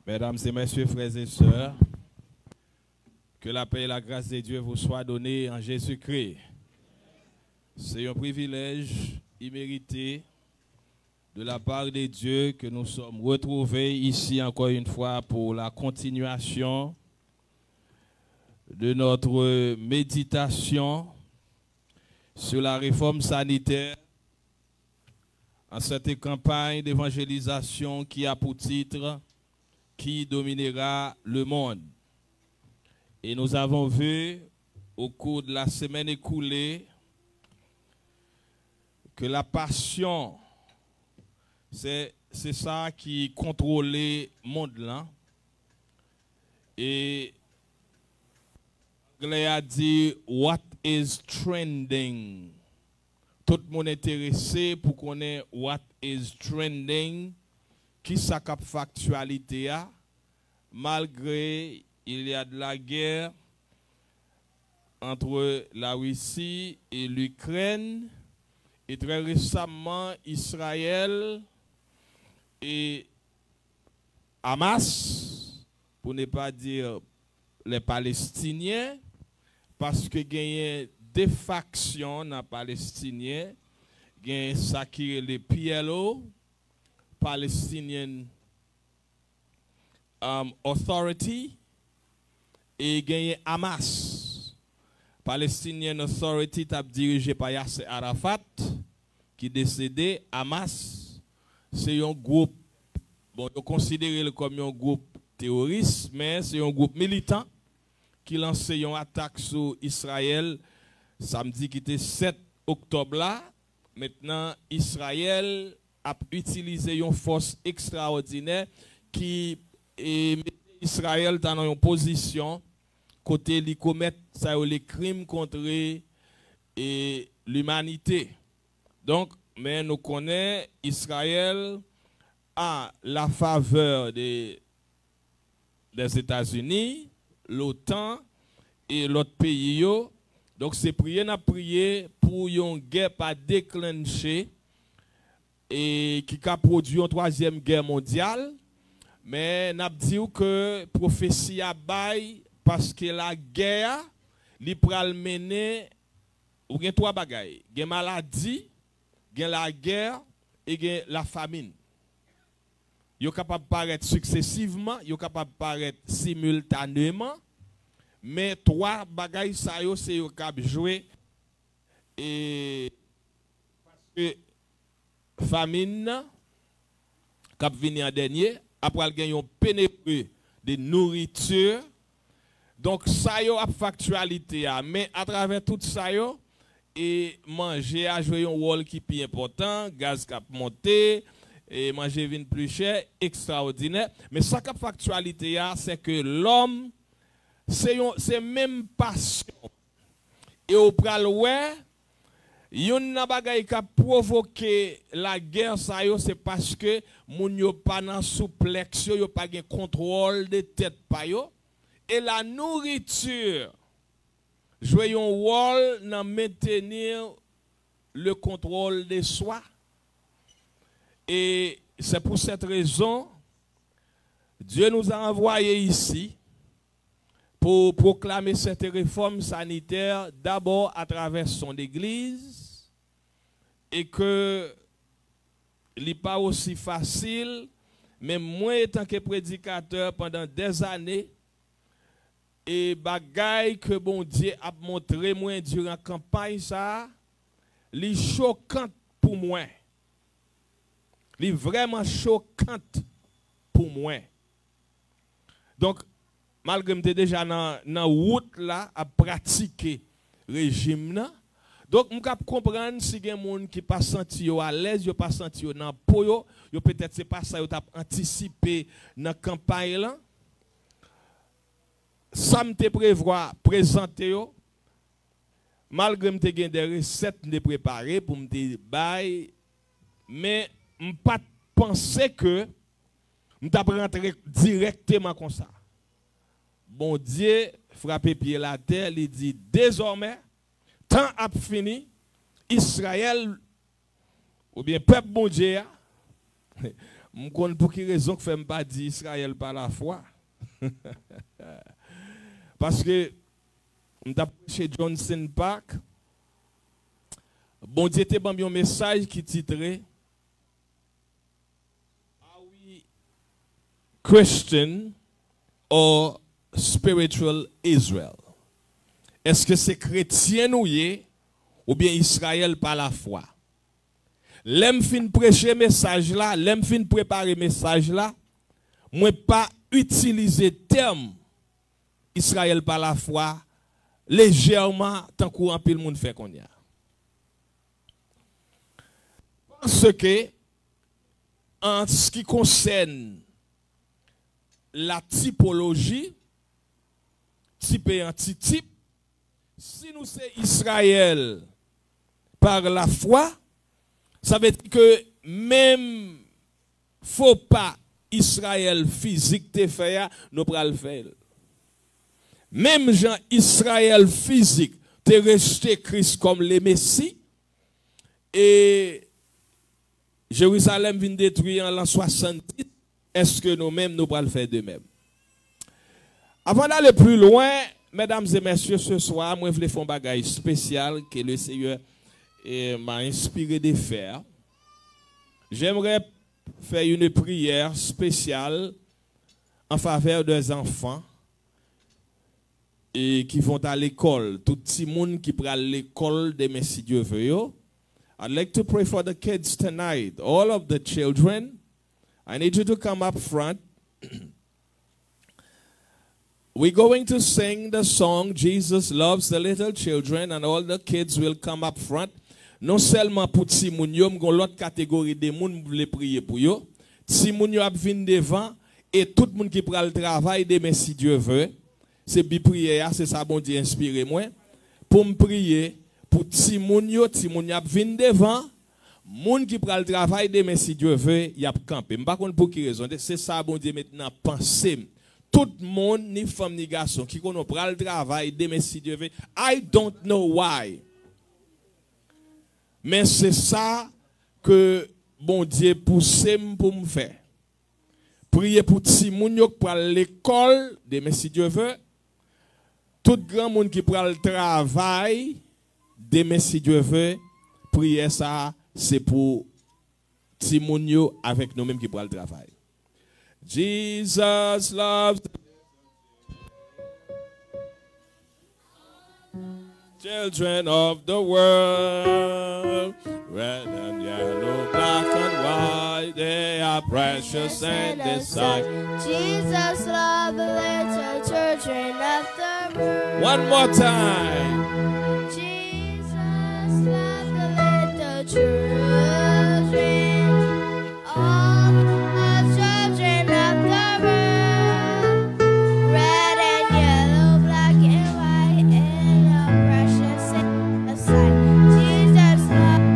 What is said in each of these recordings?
Mesdames et messieurs, frères et sœurs, que la paix et la grâce de Dieu vous soient données en Jésus-Christ. C'est un privilège immérité de la part de Dieu que nous sommes retrouvés ici encore une fois pour la continuation de notre méditation sur la réforme sanitaire en cette campagne d'évangélisation qui a pour titre « Qui dominera le monde ?» Et nous avons vu au cours de la semaine écoulée que la passion, c'est ça qui contrôlait le monde là. Et l'anglais a dit « What is trending ?» Tout le monde est intéressé pour connaître « What is trending ?» Qui ça cap factualité a, malgré il y a de la guerre entre la Russie et l'Ukraine, et très récemment Israël et Hamas, pour ne pas dire les Palestiniens, parce que gagne des factions dans les Palestiniens, gagne ça qui est les PLO, Palestinian Authority, et gagné Hamas. Palestinian Authority est dirigé par Yasser Arafat, qui est décédé. Hamas, c'est un groupe, bon, on considère comme un groupe terroriste, mais c'est un groupe militant qui lance une attaque sur Israël samedi qui était 7 octobre là. Maintenant, Israël a utilisé une force extraordinaire qui met Israël dans une position côté de commettre les crimes contre l'humanité. Donc, mais nous connaissons Israël à la faveur des États-Unis, l'OTAN et l'autre pays. Donc, c'est prier pour une guerre pas déclencher et qui a produit une troisième guerre mondiale. Mais n'a dit que prophétie a bail parce que la guerre li pral mener ou gen trois bagailles, gen maladie, gen la guerre et gen la famine. Yo capable paraître successivement, yo capable paraître simultanément, mais trois bagailles ça yo c'est yo cap jouer et parce que famine cap venir en dernier. Après, il y a un pénétré de nourriture. Donc, ça y a une factualité. Mais à travers tout ça, et manger a joué un rôle qui est plus important, gaz qui a monté, et manger vient plus cher, extraordinaire. Mais ça qui a factualité, c'est que l'homme, c'est même passion. Et au pral ouais, yon nan bagay qui a provoqué la guerre ça yo c'est parce que moun yo pas nan souplex yo pas gen contrôle de tête pa yo et la nourriture joue un rôle dans maintenir le contrôle de soi. Et c'est pour cette raison Dieu nous a envoyé ici pour proclamer cette réforme sanitaire d'abord à travers son église et que ce n'est pas aussi facile, mais moi étant que prédicateur pendant des années et bagaille que bon Dieu a montré moi durant la campagne ça, li choquante pour moi. Li vraiment choquante pour moi. Donc malgré que je suis déjà dans la route là, à pratiquer le régime là. Donc, je peux comprendre si il y a des gens qui ne sont pas senti à l'aise, qui ne sont pas senti dans la peau, peut-être ce n'est pas ça qui ont anticipé dans la campagne là. Ça me prévoit présenter, malgré que j'ai des recettes préparées pour me bailler, mais je ne pas penser que je vais rentrer directement comme ça. Bon Dieu frappe pied la terre, il dit désormais, temps a fini, Israël, ou bien peuple bon Dieu, Je connais pour quelle raison que je ne pas dire Israël par la foi. Parce que, chez Johnson Park, bon Dieu était un message qui titrait Are we Christian or Spiritual Israel? Est-ce que c'est chrétien ou bien Israël par la foi? L'aime fin prêcher message là, l'aime fin préparer message là, moi pas utiliser terme Israël par la foi légèrement tant qu'un peu le monde fait qu'on y a. Parce que en ce qui concerne la typologie, type et antitype, si nous c'est Israël par la foi, ça veut dire que même faut pas Israël physique te faire, nous pral le faire. Même Jean Israël physique te rejeté Christ comme le Messie et Jérusalem vient détruire en l'an 70. Est-ce que nous-mêmes nous pral le faire de même? Avant d'aller plus loin, mesdames et messieurs, ce soir, moi je voulais faire un bagage spécial que le Seigneur m'a inspiré de faire. J'aimerais faire une prière spéciale en faveur des enfants et qui vont à l'école. Tout le monde qui prend l'école de mes si Dieu veut. I'd like to pray for the kids tonight. All of the children, I need you to come up front. We're going to sing the song, Jesus Loves the Little Children, and all the kids will come up front. Non seulement pour ti moun yo, m'gon l'autre catégorie de moun vle prier pour yo. Ti moun yo ap vin devant et tout moun qui pral travail demain si Dieu veut. C'est bi prière, c'est ça bon Dieu inspiré moi pour me prier pour ti moun yo ap vin devant. Moun qui pral travail demain si Dieu veut, y a camper. M'pa konn pour qui raison, c'est ça bon Dieu maintenant penser. Tout le monde, ni femme ni garçon, qui connaît le travail, demain si Dieu veut. I don't know why. Mais c'est ça que bon Dieu pousse pour me faire. Prier pour ti moun yo pour l'école, demain si Dieu veut. Tout grand monde qui prend le travail, demain si Dieu veut. Prier ça, c'est pour ti moun yo avec nous-mêmes qui prend le travail. Jesus loves the children of the world, red and yellow, black and white, they are precious in His sight. Jesus loves the little children of the world. One more time. Jesus loves the little children, all the children of the world, red and yellow, black and white, and all precious in the sight. Jesus loves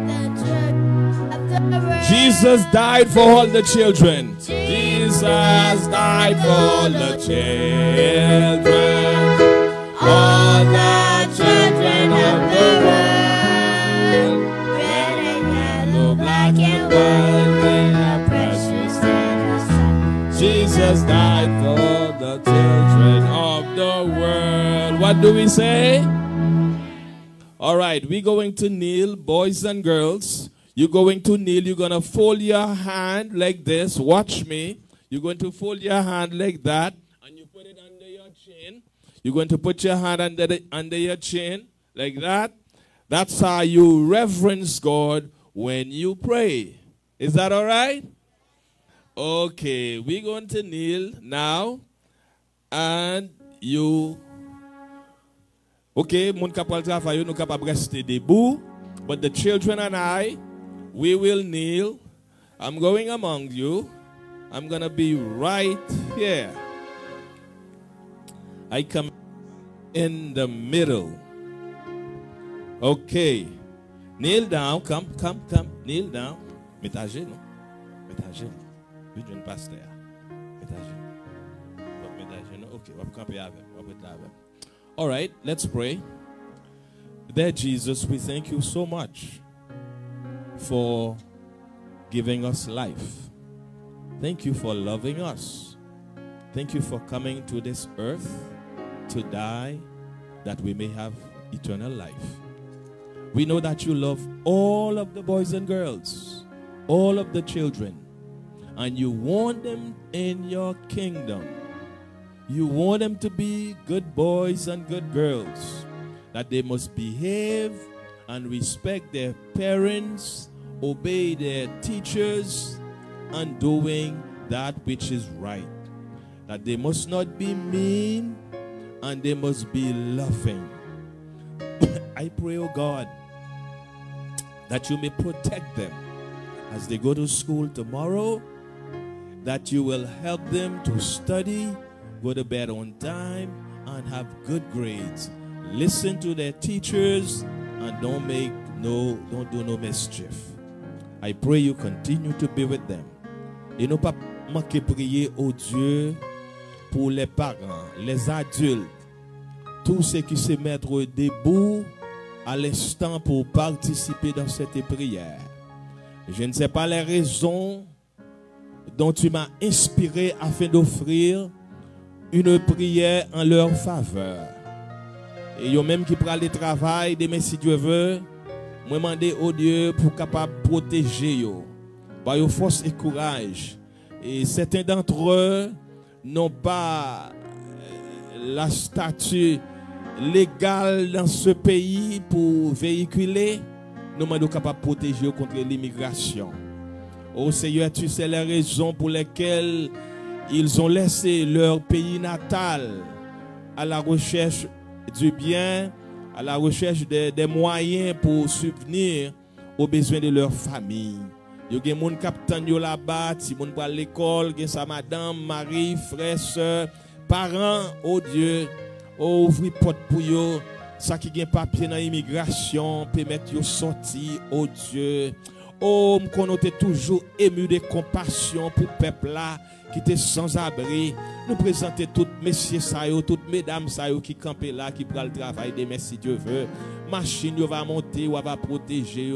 the children of the world. Jesus died for all the children. Jesus died for all the children. All the children of the world. Red and yellow, black and white, they are precious in His sight. Jesus died for the children of the world. What do we say? All right, we're going to kneel, boys and girls. You're going to kneel. You're going to fold your hand like this. Watch me. You're going to fold your hand like that. And you put it under your chin. You're going to put your hand under your chin like that. That's how you reverence God when you pray. Is that all right? Okay, we're going to kneel now. And you... Okay, moun kapal travail, nou kapab rester debout. But the children and I, we will kneel. I'm going among you. I'm going to be right here. I come in the middle. Okay. Kneel down. Come. Kneel down. Mets à genoux. Mets à genoux. Oui, je ne passe là. Mets à genoux. Mets à genoux. Ok, on va camper avec. On va mettre là avec. All right, let's pray. Dear Jesus, we thank you so much for giving us life. Thank you for loving us. Thank you for coming to this earth to die that we may have eternal life. We know that you love all of the boys and girls, all of the children, and you want them in your kingdom. You want them to be good boys and good girls, that they must behave and respect their parents, obey their teachers, and doing that which is right. That they must not be mean and they must be loving. I pray, oh God, that you may protect them as they go to school tomorrow, that you will help them to study, go to bed on time, and have good grades. Listen to their teachers and don't do no mischief. I pray you continue to be with them. Et non pas manquer prier au Dieu pour les parents, les adultes, tous ceux qui se mettent debout à l'instant pour participer dans cette prière. Je ne sais pas les raisons dont tu m'as inspiré afin d'offrir une prière en leur faveur. Et yo même qui prend le travail, demain si Dieu veut, moi demander au Dieu pour capable protéger yo. Par yo force et courage. Et certains d'entre eux n'ont pas la statut légale dans ce pays pour véhiculer. Nous sommes capables de protéger contre l'immigration. Oh Seigneur, tu sais les raisons pour lesquelles ils ont laissé leur pays natal à la recherche du bien, à la recherche des moyens pour subvenir aux besoins de leur famille. Il y a des gens qui sont là-bas, qui sont à l'école, qui sont madame, mari, frère, soeur, parents, oh Dieu, oh ouvrir porte pour eux, ça qui a papier dans l'immigration, permettre de sortir, oh Dieu. Oh, on est toujours ému de compassion pour le peuple là qui était sans abri. Nous présenter toutes messieurs sayo, toutes mesdames sayo qui campent là, qui prennent le travail demain si Dieu veut. Machine va monter, ou va protéger.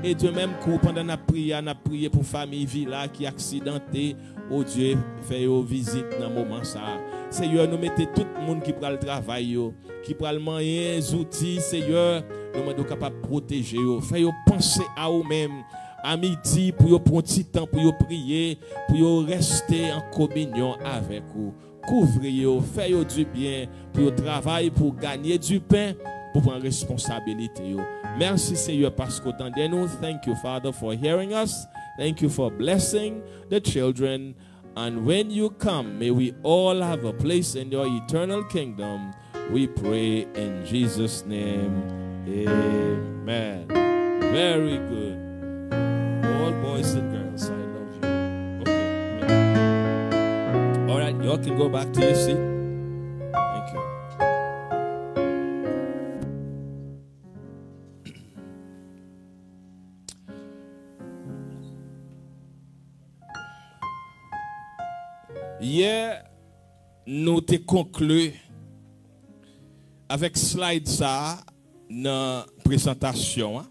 Et Dieu même pendant la prière, pour famille villa qui accidenté. Oh Dieu, fait une visite dans le moment ça. Seigneur, nous mettons tout le monde qui prend le travail, qui prend le moyen, les outils, Seigneur, nous sommes capables de protéger. Faites penser à vous-même. À midi, pour prendre un petit temps, pour prier, pour rester en communion avec vous. Couvrez-vous, faites du bien, pour travailler, pour gagner du pain, pour prendre responsabilité. Merci Seigneur parce qu'autant de nous. Thank you Father for hearing us. Thank you for blessing the children. And when you come, may we all have a place in your eternal kingdom. We pray in Jesus' name. Amen. Very good. All boys and girls, I love you. Okay. All right, y'all can go back to your seat. Thank you. Hier, nous t'ai conclu avec slide ça dans la présentation.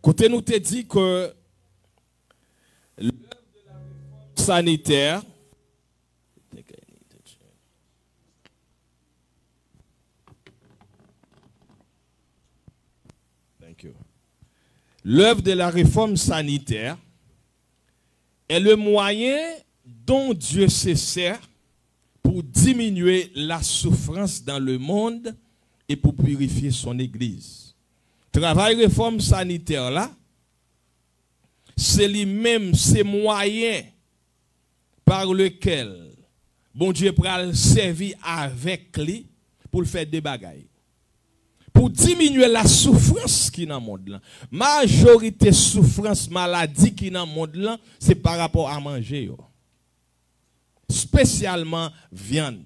Côté nous t'ai dit que l'œuvre de la réforme sanitaire l'œuvre de la réforme sanitaire est le moyen dont Dieu se sert pour diminuer la souffrance dans le monde et pour purifier son Église. Travail réforme sanitaire là, c'est lui-même ces moyens par lesquels bon Dieu pral servir avec lui pour le faire des bagailles. Pour diminuer la souffrance qui est dans le monde là. Majorité souffrance, maladie qui est dans le monde là, c'est par rapport à manger. Spécialement viande.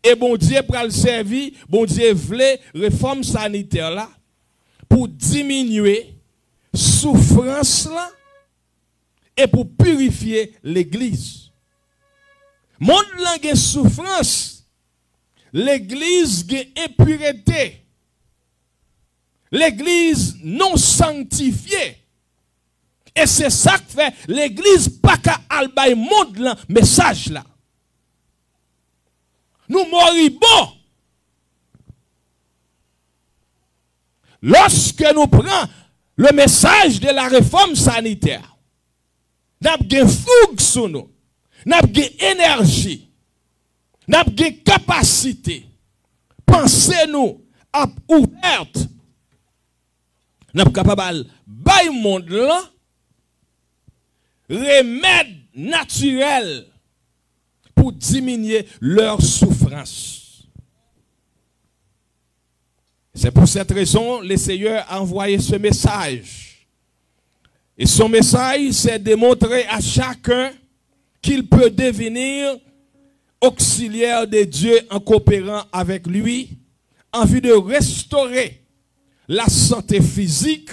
Et bon Dieu pour le servir, bon Dieu voulait réforme sanitaire là pour diminuer souffrance là et pour purifier l'église. Monde là a souffrance, l'église a impureté. L'église non sanctifiée. Et c'est ça que fait l'église pas qu'à albay monde là, message là. Nous moribons. Lorsque nous prenons le message de la réforme sanitaire, nous avons une fougue sur nous, nous avons une énergie, nous avons une capacité. Pensez-nous à ouverte. Nous sommes capables de monde là, remède naturel pour diminuer leur souffrance. C'est pour cette raison que le Seigneur a envoyé ce message. Et son message, c'est de montrer à chacun qu'il peut devenir auxiliaire de Dieu en coopérant avec lui, en vue de restaurer la santé physique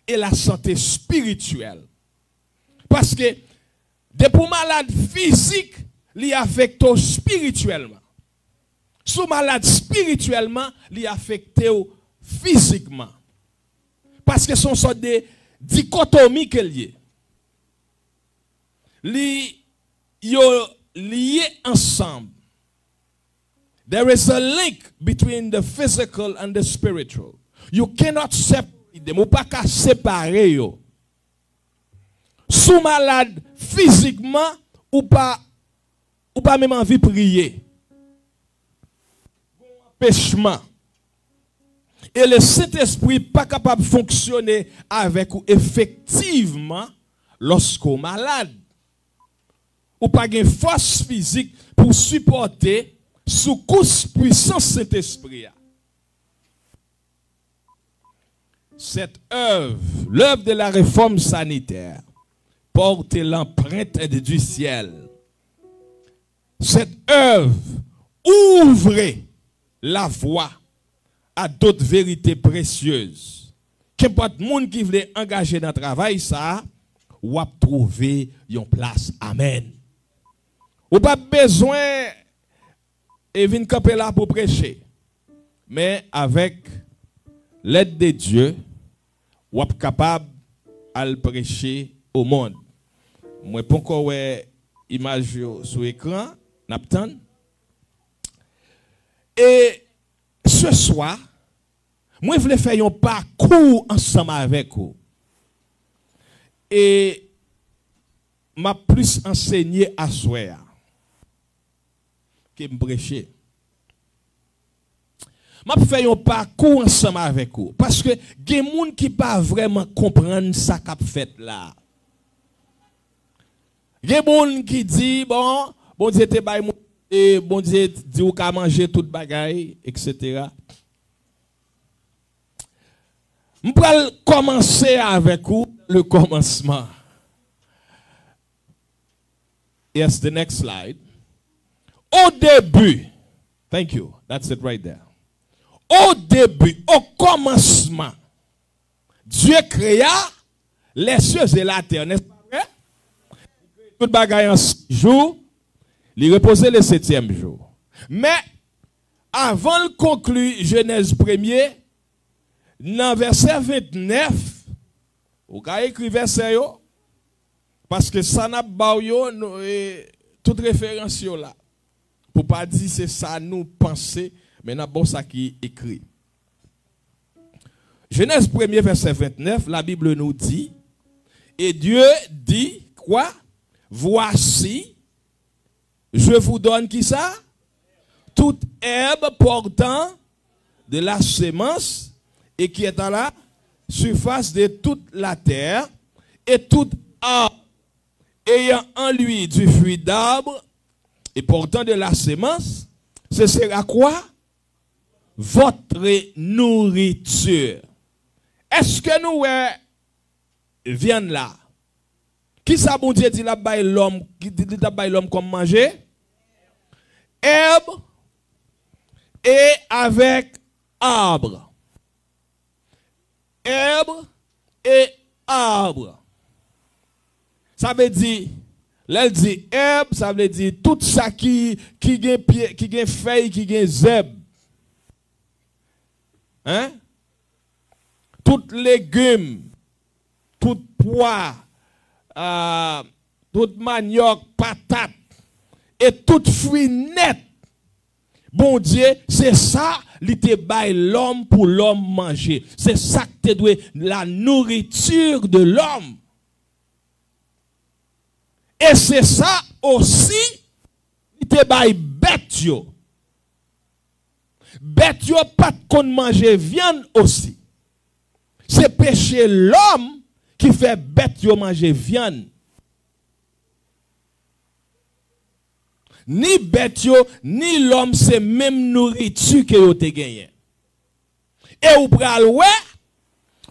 et la santé spirituelle. Parce que, depuis malade physique, il affecte spirituellement. Sous malade spirituellement, il affecte physiquement. Parce que son sorte de dichotomie qu'il y a. Ils liés ensemble. There is a link between the physical and the spiritual. You cannot separate them. Ou pas qu'à séparer yo. Sous malade physiquement ou pas même envie de prier. Empêchement. Et le Saint-Esprit pas capable de fonctionner avec ou effectivement lorsqu'on est malade. Ou pas une force physique pour supporter sous couche puissance Saint-Esprit. Cette œuvre, l'œuvre de la réforme sanitaire, porte l'empreinte du ciel. Cette œuvre ouvre la voie à d'autres vérités précieuses. Qu'importe le monde qui veut engager dans le travail, ça, ou a trouvé une place. Amen. Ou pas besoin de venir camper là pour prêcher. Mais avec l'aide de Dieu, ou êtes capable de prêcher au monde. Moi, pas encore image sur l'écran, n'attend. Et ce soir, moi, je voulais faire un parcours ensemble avec vous. Et m'a plus enseigné à soir que me prêcher. M'a fait un parcours ensemble avec vous. Parce que il y a des gens qui ne peuvent pas vraiment comprendre ça qu'a fait là. Il y a des gens qui disent, bon Dieu te baille, bon Dieu dit ou qu'à manger toute bagaille, etc. Je vais commencer avec vous le commencement. Yes, the next slide. Au début, thank you, that's it right there. Au début, au commencement, Dieu créa les cieux et la terre, n'est-ce pas vrai? Tout bagaille en 6 jours, il reposait le 7e jour. Mais, avant de conclure Genèse 1er, dans verset 29, vous avez écrit verset yo, parce que ça n'a pas toute référence là. Pour pas dire c'est ça nous penser, mais n'a pas ça qui est écrit. Genèse 1er verset 29, la Bible nous dit, et Dieu dit quoi? Voici, je vous donne qui ça? Toute herbe portant de la semence et qui est à la surface de toute la terre, et toute arbre ayant en lui du fruit d'arbre et portant de la semence, ce sera quoi? Votre nourriture. Est-ce que nous viennent là? Qui ça bon Dieu dit la baille l'homme, qui dit la baille l'homme comme manger? Herbe et avec arbre. Herbe et arbre. Ça veut dire, là dit herbe, ça veut dire tout ça qui a pied, qui a feuille, qui a zèbre. Hein? Tout légumes, tout pois, tout manioc, patate, et tout fruit net. Bon Dieu, c'est ça, il te baille l'homme pour l'homme manger. C'est ça que te doit, la nourriture de l'homme. Et c'est ça aussi, il te baille bête yo. Bête yo pas qu'on manger viande aussi. C'est péché l'homme qui fait bête yo manger viande. Ni bête yo, ni l'homme, c'est même nourriture que yo te gagné. Et ou pral ouais,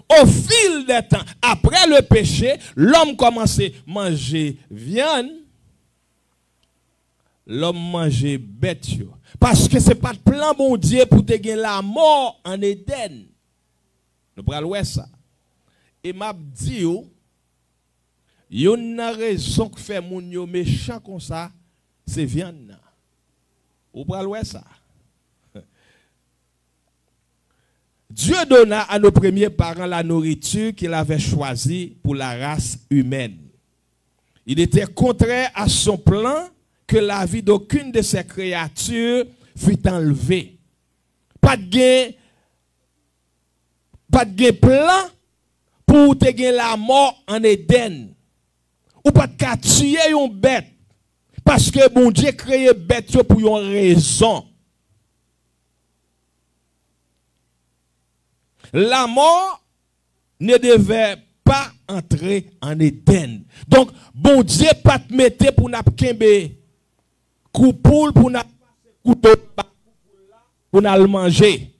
au fil des temps, après le péché, l'homme commence à manger viande, l'homme mange bête yo. Parce que c'est pas le plan bon Dieu pour te gagner la mort en Éden. Nous pral ouais ça. Et m'a dit yo n'a raison que fait moun yo méchant comme ça. C'est viande. Ou pral ouais ça. Dieu donna à nos premiers parents la nourriture qu'il avait choisie pour la race humaine. Il était contraire à son plan que la vie d'aucune de ses créatures fût enlevée. Pas de plan pour te gagner la mort en Éden. Ou pas de tuer une bête. Parce que bon Dieu créé bête pour une raison. La mort ne devait pas entrer en Éden. Donc, bon Dieu pas te mettre pour n'a kembe coupoule pour n'a couteau pour n'a le manger.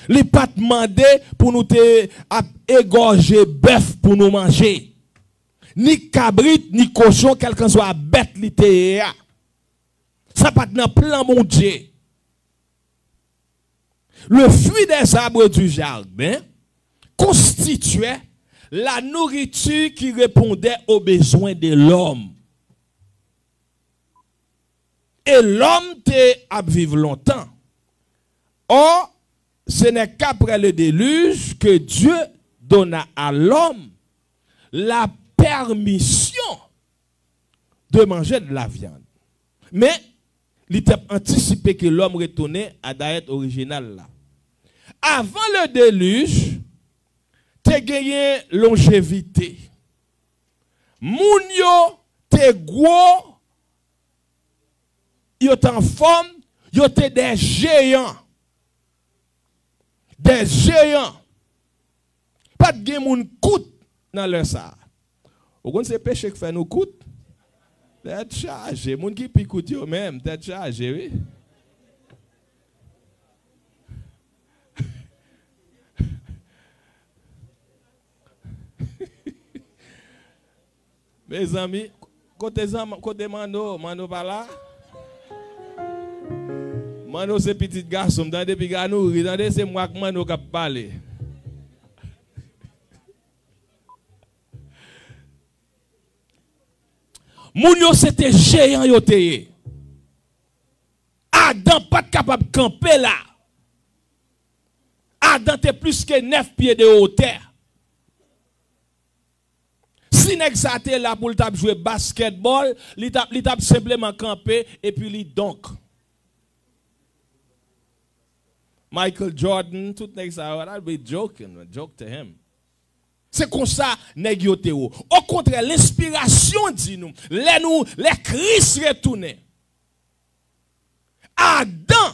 Il pas te demander pour nous te égorger bœuf pour nous manger. Ni cabrit, ni cochon, quelqu'un soit bête littéraire. Ça pas dans plan mon Dieu. Le fruit des arbres du jardin constituait la nourriture qui répondait aux besoins de l'homme. Et l'homme te à vivre longtemps. Or, ce n'est qu'après le déluge que Dieu donna à l'homme la permission de manger de la viande. Mais, il était anticipé que l'homme retournait à la diète originale là. Avant le déluge, te gagné longévité. Moun yo te gros, yo en forme, yo te des géants. Des géants. Pas de gen moun kout dans leur ça. Ou kon se péché qui fait nous kout? Tête chargé. Moun qui picoute yo même, tête chargé, oui. Mes amis, côté Mano par là. Mano c'est petit garçon, dans des piganou, c'est moi que Mano qui parle. Moun yo c'était géant yo teye. Adam pas capable de camper là. Adam était plus que 9 pieds de hauteur. Si nèg sa te là pour t'a jouer basketball, li t'a simplement camper et puis li donc. Michael Jordan, tout nèg sa, I'll be joking, joke to him. C'est comme ça, nèg yo te ou. Au contraire, l'inspiration dit nous, les Christ retourné. Adam,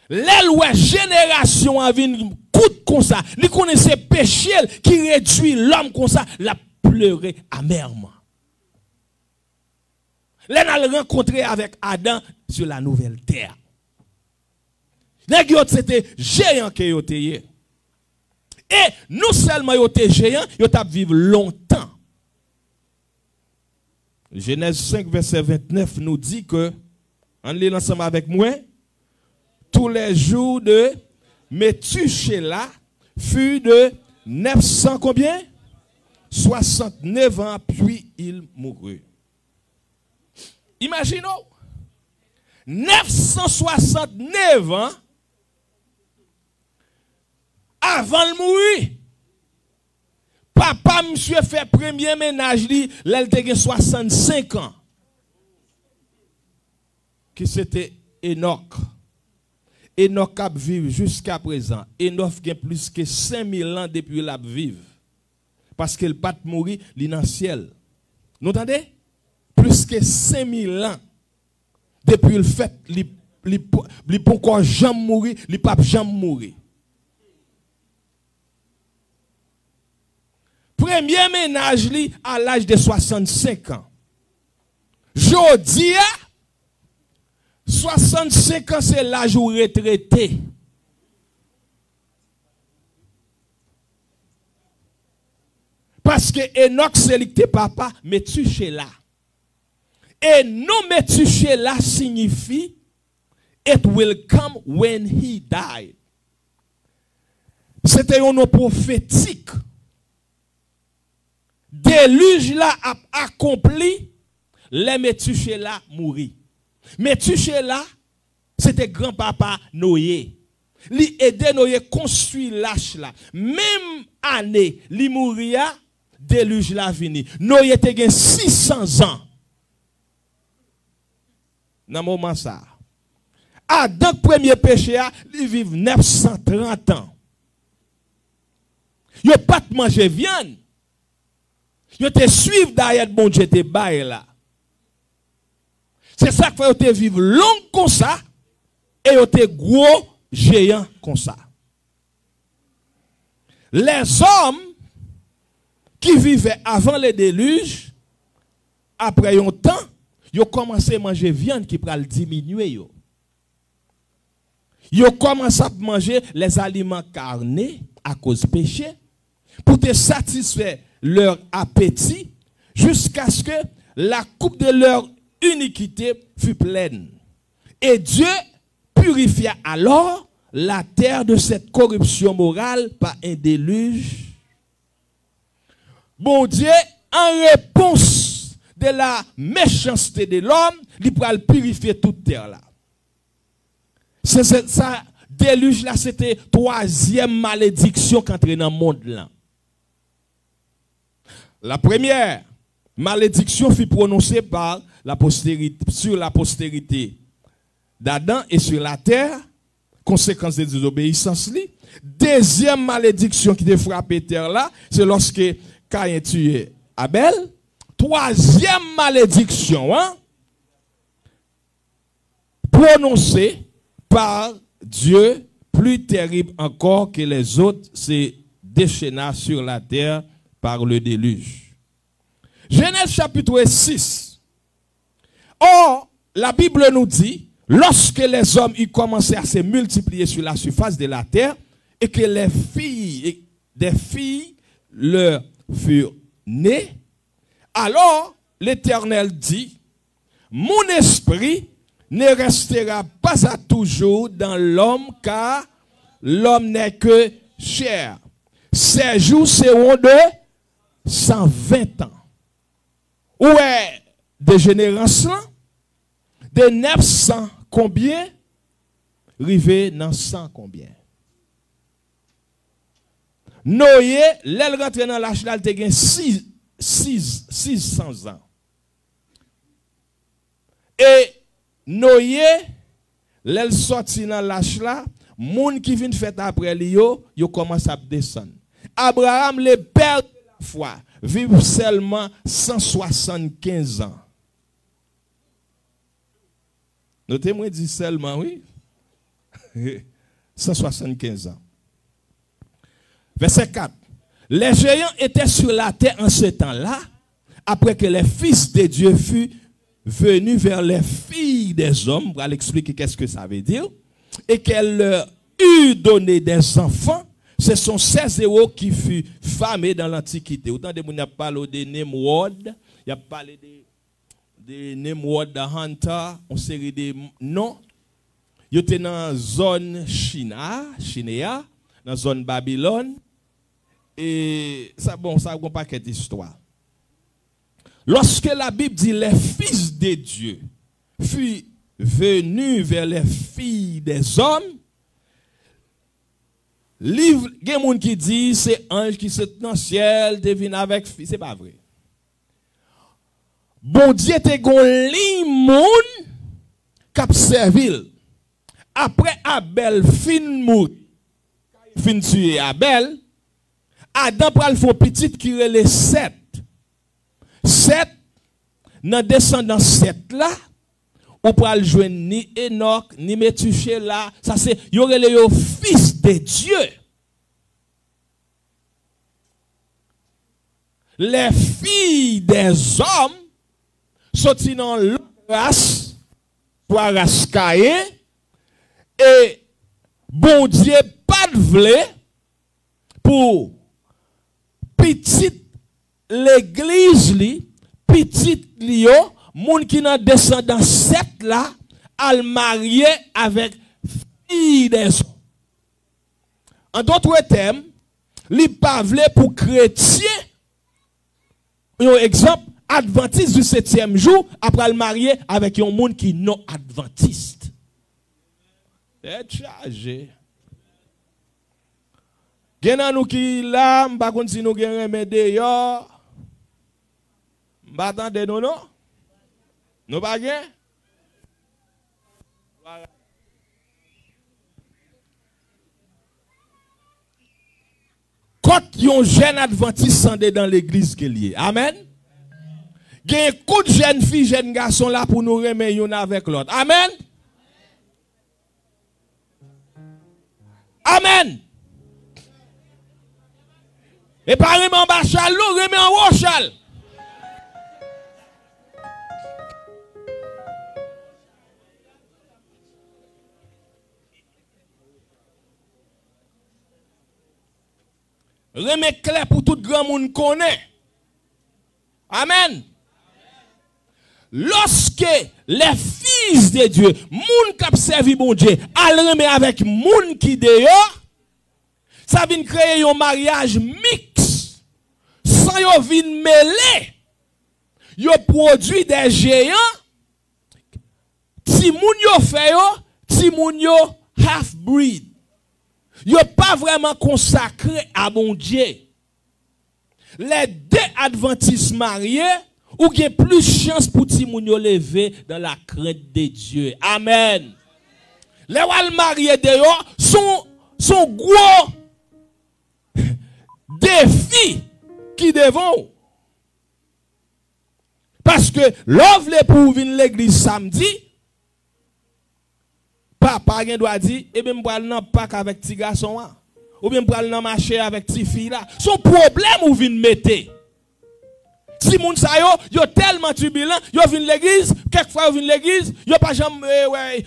l'ouest génération a vu coûte comme ça. Il connaissait péché qui réduit l'homme comme ça, la pleurer amèrement. L'en a rencontré avec Adam sur la nouvelle terre. Nèg yo c'était géant que yo te. Et non seulement yo te géant, yo t'a vivre longtemps. Genèse 5 verset 29 nous dit que on lit ensemble avec moi, tous les jours de Méthusélah fut de 900 combien? 69 ans, puis il mourut. Imaginons, 969 ans avant le mourir. Papa, monsieur, fait premier ménage, là, il a 65 ans. Qui c'était Enoch. Enoch a vécu jusqu'à présent. Enoch a plus que 5000 ans depuis qu'il a vécu. Parce qu'il n'a pas mourir, il est dans le ciel. Vous entendez? Plus que 5000 ans depuis le fait, il peut encore jamais mourir, il ne peut jamais mourir. Premier ménage à l'âge de 65 ans. Jodi, 65 ans, c'est l'âge où retraité. Parce que Enoch, c'est lui que papa, mais tu chez là. Et non, mais tu chez là signifie, it will come when he died. C'était un nom prophétique. Déluge là a accompli, les Métuchez là mourir. Métuchez là, c'était grand-papa Noé. Li aidé Noé construire l'arche là. Même année, li mouria, déluge là vini. Noé te gen 600 ans. Dans moment ça. Adam premier péché a, li vive 930 ans. Yo pas te manger viande. Yo te suivre derrière bon Dieu te bail là. C'est ça que fait te vivre long comme ça et yo te gros géant comme ça. Les hommes qui vivaient avant le déluge, après un temps, ils ont commencé à manger viande qui pral diminuer yo. Ils ont commencé à manger les aliments carnés à cause du péché pour te satisfaire leur appétit jusqu'à ce que la coupe de leur iniquité fût pleine. Et Dieu purifia alors la terre de cette corruption morale par un déluge. Bon Dieu, en réponse de la méchanceté de l'homme, il pourra purifier toute terre là. C'est ça, déluge là, c'était troisième malédiction qui entre dans le monde là. La première malédiction fut prononcée par la postérité, sur la postérité d'Adam et sur la terre, conséquence de désobéissance. Deuxième malédiction qui a frappé terre là, c'est lorsque Caïn tué Abel. Troisième malédiction, hein, prononcée par Dieu, plus terrible encore que les autres, c'est déchaîna sur la terre par le déluge. Genèse chapitre 6. Or, la Bible nous dit, lorsque les hommes y commençaient à se multiplier sur la surface de la terre, et que les filles, des filles leur furent nées, alors l'Éternel dit, mon esprit ne restera pas à toujours dans l'homme, car l'homme n'est que chair. Ces jours seront de 120 ans. Où est de génération de 900 combien? Rivé dans 100 combien? Noé, l'elle rentre dans l'âge là, il a 600 ans. Et Noé, l'elle sorti dans l'âge là, moun qui vient faire après lui, yo commence à descendre. Abraham, le père de la foi, vit seulement 175 ans. Notez-moi, dit seulement, oui. 175 ans. Verset 4. Les géants étaient sur la terre en ce temps-là, après que les fils de Dieu furent venus vers les filles des hommes, pour expliquer qu'est-ce que ça veut dire, et qu'elle leur eut donné des enfants. Ce sont ces héros qui furent famés dans l'Antiquité. Autant de monde a parlé de Nimrod, il a parlé de Nimrod, de Hunter, une série de noms. Il était dans la zone Chinéa, dans la zone Babylone. Et ça, bon, ça a un paquet d'histoire. Lorsque la Bible dit les fils de Dieu furent venus vers les filles des hommes, livre, il y a des gens qui disent c'est ange qui sont dans le ciel, te vient avec fille, c'est pas vrai. Bon Dieu te gon li moun k'ap servil. Après Abel fin mouri, fin tuer Abel, Adam pral font petite qui relè Seth. Seth dans descendant Seth là, ou pral joindre ni Enoch ni Métuséla, ça c'est yo relè yo fils de Dieu. Les filles des hommes sorti dans l'autre race, soit race Caïn, et bon Dieu pas de vle pour petite l'église li, petite li yo, moun qui nan descendant Seth là, al marié avec fille des hommes. En d'autres termes, li pas vle pour chrétien. Un exemple, adventiste du 7e jour, après le marier avec un monde qui non adventiste. C'est chargé. Genan nous qui là, m'pa konn si nous gen remède yo. M'pa attendre non non. Nous pas gen. Quand yon jeune adventiste s'en dans l'église qu'il y est. Amen. Gen un coup de jeune fille, jeune garçon là pour nous remettre yon avec l'autre. Amen. Amen. Et pas remet en bas chal, nous remet en haut chal. Remet clair pour tout grand monde connaît. Amen. Lorsque les fils de Dieu, moun qui servi bon Dieu, al remet avec moun qui dehors, ça vient créer un mariage mix. Sans yo vin mêler, yo produit des géants. Ti moun yo fait yo, ti moun yo half breed. Yo pas vraiment consacré à bon Dieu. Les deux adventistes mariés, ou gen plus chance pour ti moun yo lever dans la crainte de Dieu. Amen. Les wal mariés dehors sont gros défis qui devant. Parce que l'offre pour venir l'église samedi, papa gen doit dire, et bien m'pral nan pak avec ti garçon là, ou bien m'pral nan marché avec ti fille là. Son problème ou vin mette. Si moun sa yo tellement turbulent, yo vin l'église, quelquefois yo vin l'église, yo pas jambe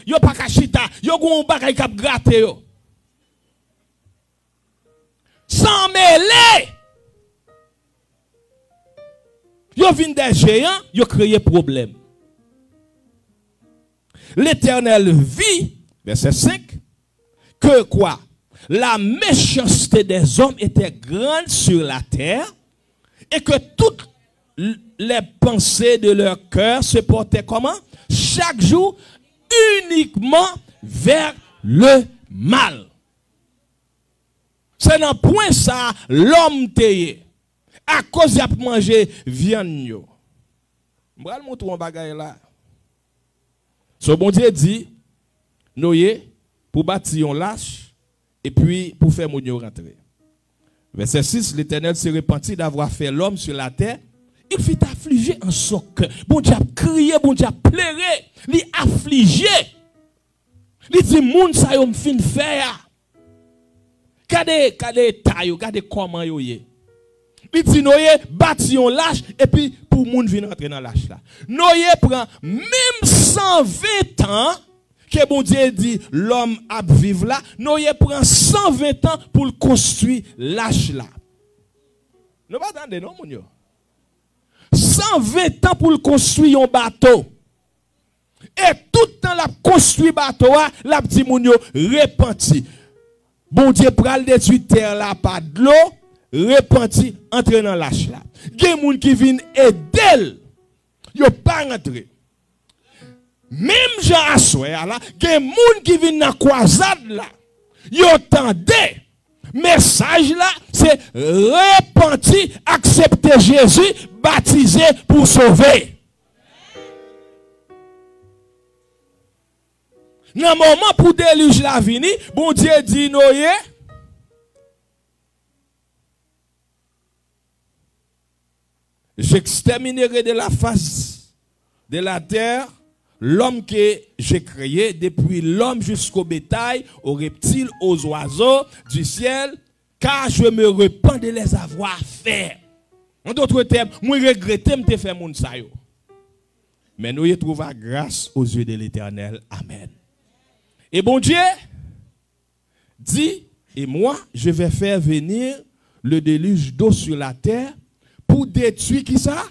yo pas kachita, yo gon bagay k'ap gratter yo. Sans mêler. Yo vin des géants, yo créé problème. L'Éternel vit, verset 5, que quoi? La méchanceté des hommes était grande sur la terre et que toutes les pensées de leur cœur se portaient comment? Chaque jour uniquement vers le mal. C'est dans point ça l'homme teye. À cause de manger viande yo. M'bral montre un bagay là. Ce bon Dieu dit Noé pour bâtir un lâche et puis pour faire mon rentrer. Verset 6, l'Éternel se repentit d'avoir fait l'homme sur la terre. Il fit affliger en son cœur. Bon Dieu a crié, bon Dieu a pleuré, il affligé. Il dit moun sa yo m'fin faire. Kade tayo, kade comment yo ye. Il dit Noé bâti un lâche et puis pour moun vient rentrer dans lâche là. Noé prend même 120 ans que bon Dieu dit l'homme a vivre là. Noé prend 120 ans pour construire lâche là. Nous pas attendre non mon yo. 120 ans pour construire un bateau. Et tout le temps la construit bateau la petit moun yo repenti. Bon Dieu pral détruire terre là pas de l'eau. Repenti, entre dans lâche là. Gen moun qui vient aider, yo pas rentré. Même Jean Assoya là, gen moun qui vient dans croisade là, yo tande, Message là, c'est repentir, accepter Jésus, baptiser pour sauver. Dans le moment pour déluge la vini, bon Dieu dit Noé, j'exterminerai de la face de la terre l'homme que j'ai créé, depuis l'homme jusqu'au bétail, aux reptiles, aux oiseaux du ciel, car je me repens de les avoir fait. En d'autres termes, moi regrette de faire mon sayo. Mais nous y trouvons grâce aux yeux de l'Éternel. Amen. Et bon Dieu dit, et moi, je vais faire venir le déluge d'eau sur la terre pour détruire qui ça?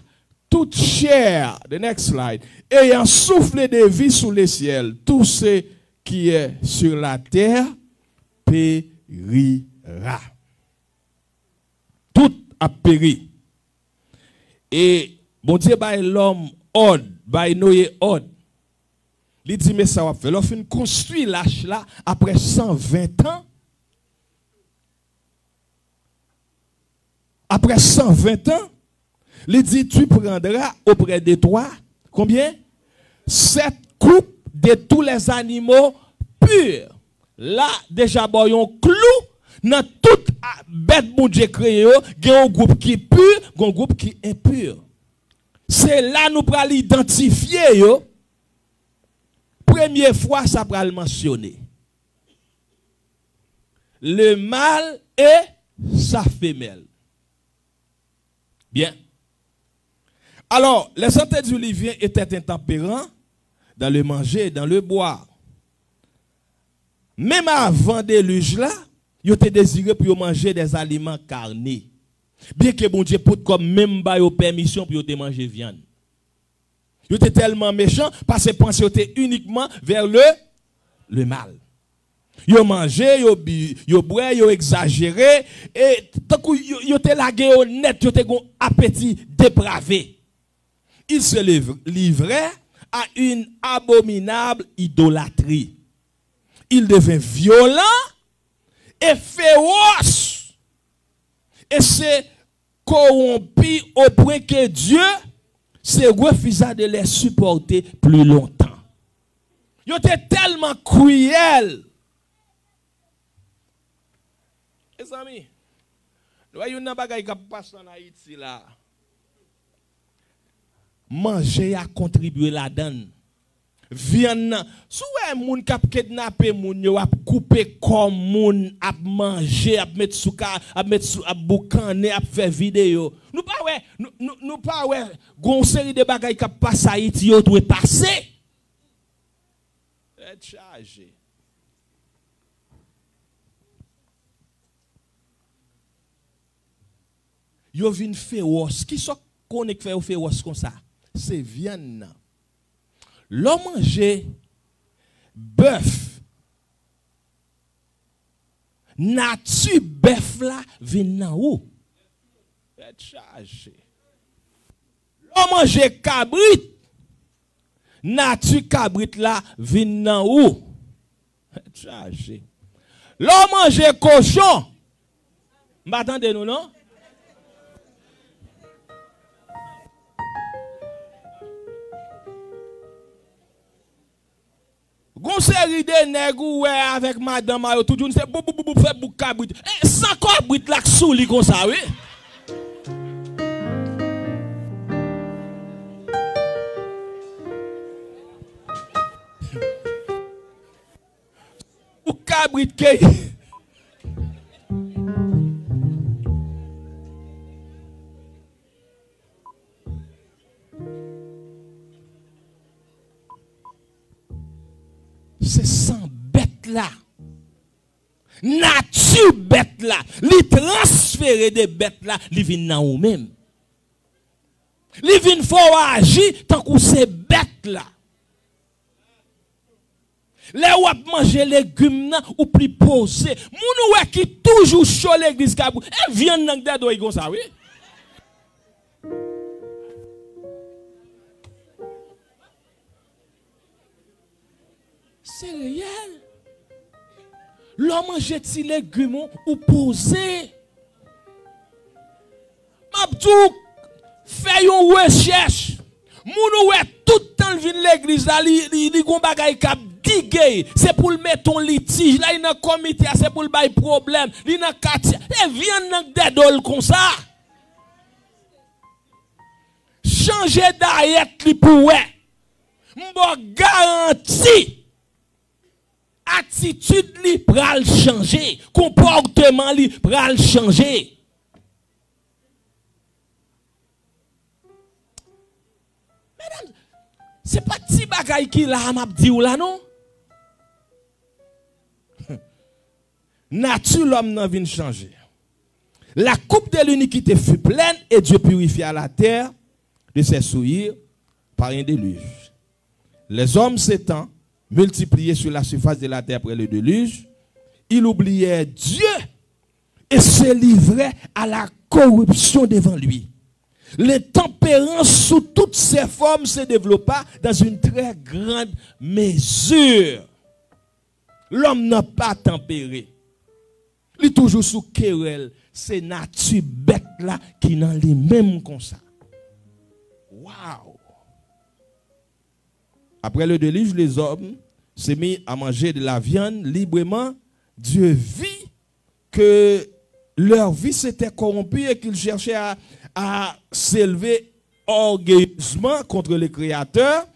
Toute chair. The next slide. Ayant soufflé de vie sous les ciels, tout ce qui est sur la terre périra. Tout a péri. Et bon Dieu, by l'homme odd, by Noé odd. Il dit, mais ça va faire. L'offre construit l'âge là après 120 ans. Après 120 ans, il dit, tu prendras auprès de toi, combien? 7 coupes de tous les animaux purs. Là, déjà, bon, yon clou, dans toute bête bon Dieu créé, il y a un groupe qui est pur, un groupe qui est impur. C'est là nous pour l'identifier, yo. Première fois, ça va le mentionner. Le mâle et sa femelle. Bien. Alors, les santé du Livien étaient intempérants dans le manger et dans le boire. Même avant déluge là, ils étaient désirés pour manger des aliments carnés. Bien que bon Dieu pour comme même ba yo permission pour te manger viande. Ils étaient tellement méchants parce que pensaient uniquement vers le mal. Ils mangeaient, ils boivent, ils exagéraient et tant qu'ils étaient lagués honnête, ils étaient un appétit dépravé. Ils se livraient à une abominable idolâtrie. Ils devenaient violents et féroces. Et c'est corrompu au point que Dieu se refusa de les supporter plus longtemps. Ils étaient tellement cruels. Les amis, nous voyons une bagaille qui passe en Haïti là. Manger a contribué là-dedans. Viande, si vous avez des gens qui kidnappé, qui ont coupé comme moun, a manger, a mettre sous a mettre sous a boucaner, a faire vidéo. Nous pas ouais, nous pas ouais, gon série de bagailles qui passe à Haïti yo doit passer. Être chargé. Yo vinn féroce. Qui sont connaît faire féroce comme ça? C'est viande. L'homme manger bœuf. Nature bœuf là vient nan ou? Être chargé. L'homme manger cabrit. Nature cabrit là vient nan ou? Être chargé. L'homme manger cochon. M'attendez nous non? Gon série de nègres avec madame Mayo tout jour c'est bou fait bou cabrit. Et sans cabrit là sous li comme ça oui. Bou cabrit ke c'est sans bête là. Nature bête là. Li transférer des bêtes là, li vinn nan ou même. Li vinn faut agir tant que c'est bête là. Les ou manger légumes là ou plus posé. Moun ou qui toujours chaud l'église kabou. Et viande nan dedo y comme ça oui. C'est réel. l'homme mange des légumes ou poser. Mabdou, fait une recherche. Moun ouè tout le temps vin l'église là, li gon bagay k'ap digé, c'est pour le mettre ton litige, là il nan comité, c'est pour le bay problème, li nan quartier, et vient nan dedol comme ça. Changer d'ayet li pou wè. M'bo garanti attitude li pral changer, comportement li pral changer. Mesdames, c'est pas petit bagay qui la m'a dit ou là non? Nature l'homme n'a vient changer. La coupe de l'iniquité fut pleine et Dieu purifia la terre de ses souillures par un déluge. Les hommes s'étant multipliés sur la surface de la terre après le déluge, ils oubliaient Dieu et se livraient à la corruption devant lui. L'intempérance sous toutes ses formes se développa dans une très grande mesure. L'homme n'a pas tempéré. Il est toujours sous querelle. C'est nature bête là qui n'en les mêmes comme ça. Waouh! Après le déluge, les hommes se mis à manger de la viande librement. Dieu vit que leur vie s'était corrompue et qu'ils cherchaient à s'élever orgueilleusement contre le Créateur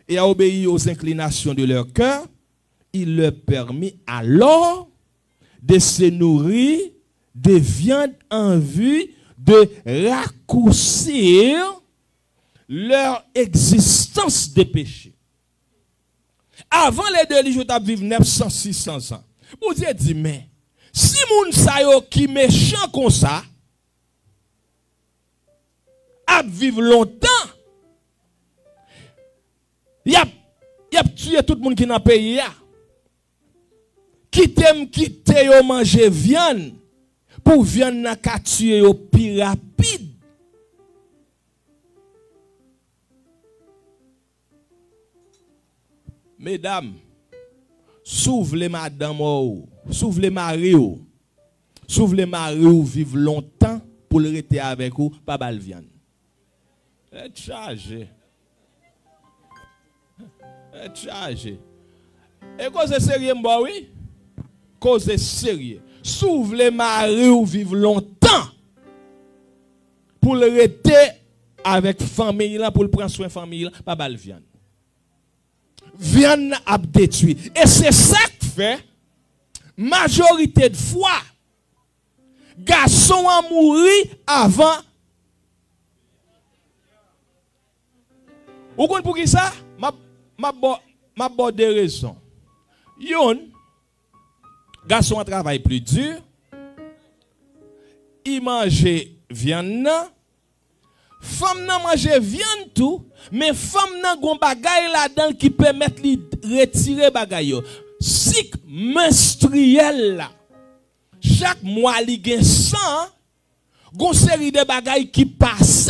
et à obéir aux inclinations de leur cœur. Il leur permit alors de se nourrir de viande en vue de raccourcir leur existence de péché. Avant les déluges, ils vivent 900, 600 ans. Vous avez dit, mais si moun sa yo qui méchant comme ça, a vivre longtemps, y a tué tout le monde qui n'a payé. Qui t'aime quitter yo manger viande pour viande n'a ka tuer yo plus rapide. Mesdames, s'ouvre les madame ou, s'ouvre les maris ou, s'ouvre les maris ou vivent longtemps pour le rester avec vous, pas bal viande. Et chargé. Et chargé. Et quoi c'est sérieux, moi, oui? Cause sérieux. S'ouvre les maris ou vivent longtemps pour le rester avec famille là, pour le prendre soin de famille là, pas bal viande. Viande a détruit. Et c'est ça que fait, majorité de fois, garçon a mouru avant. Vous comprenez pour qui ça? Ma bonne raison. Yon, garçon a travaillé plus dur, il mange viande, femme nan mange viande tout, mais femme nan gon bagay là-dedans qui permet de retirer bagay yo. Cycle menstruel là. Chaque mois li gen sang, gon série de bagay qui passe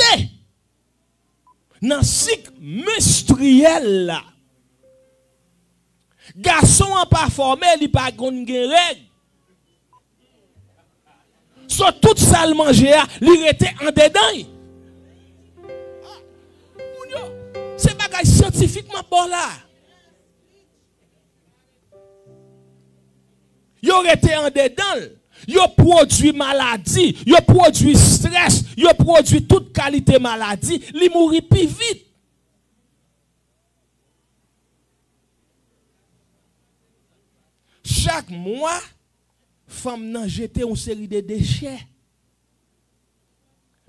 dans cycle menstruel là. Garçon en pas formé, li pas gon gen règle. So tout ça le manger, li rete en dedans. C'est bagay scientifiquement bon là. Yo rete en dedans. Yo produit maladie, yo produit stress, yo produit toute qualité maladie, li mouri plus vite. Chaque mois, femme nan jete une série de déchets.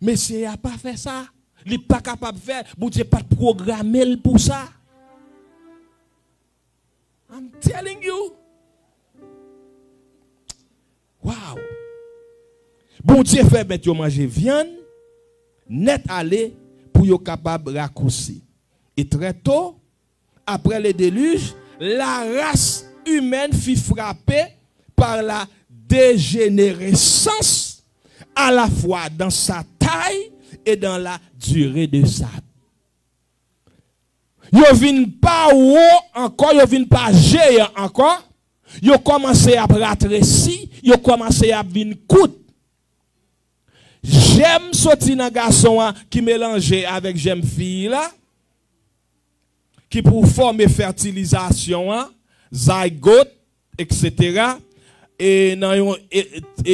Mais c'est a pas fait ça. Il n'est pas capable de faire. Bon Dieu pas programmer pour ça. I'm telling you. Wow. Bon Dieu fait mettre yo manger viande, net aller pour yo capable raccourcir. Et très tôt, après le déluge, la race humaine fut frappée par la dégénérescence à la fois dans sa taille et dans la durée de sa vie. Yo vin pas haut encore, yo vin pas géant encore, Yo commencé à ratressi, yo commencé à venir coûte. J'aime sortir dans garçon qui mélanger avec j'aime fille là, qui pour former fertilisation, zygote, etc. Et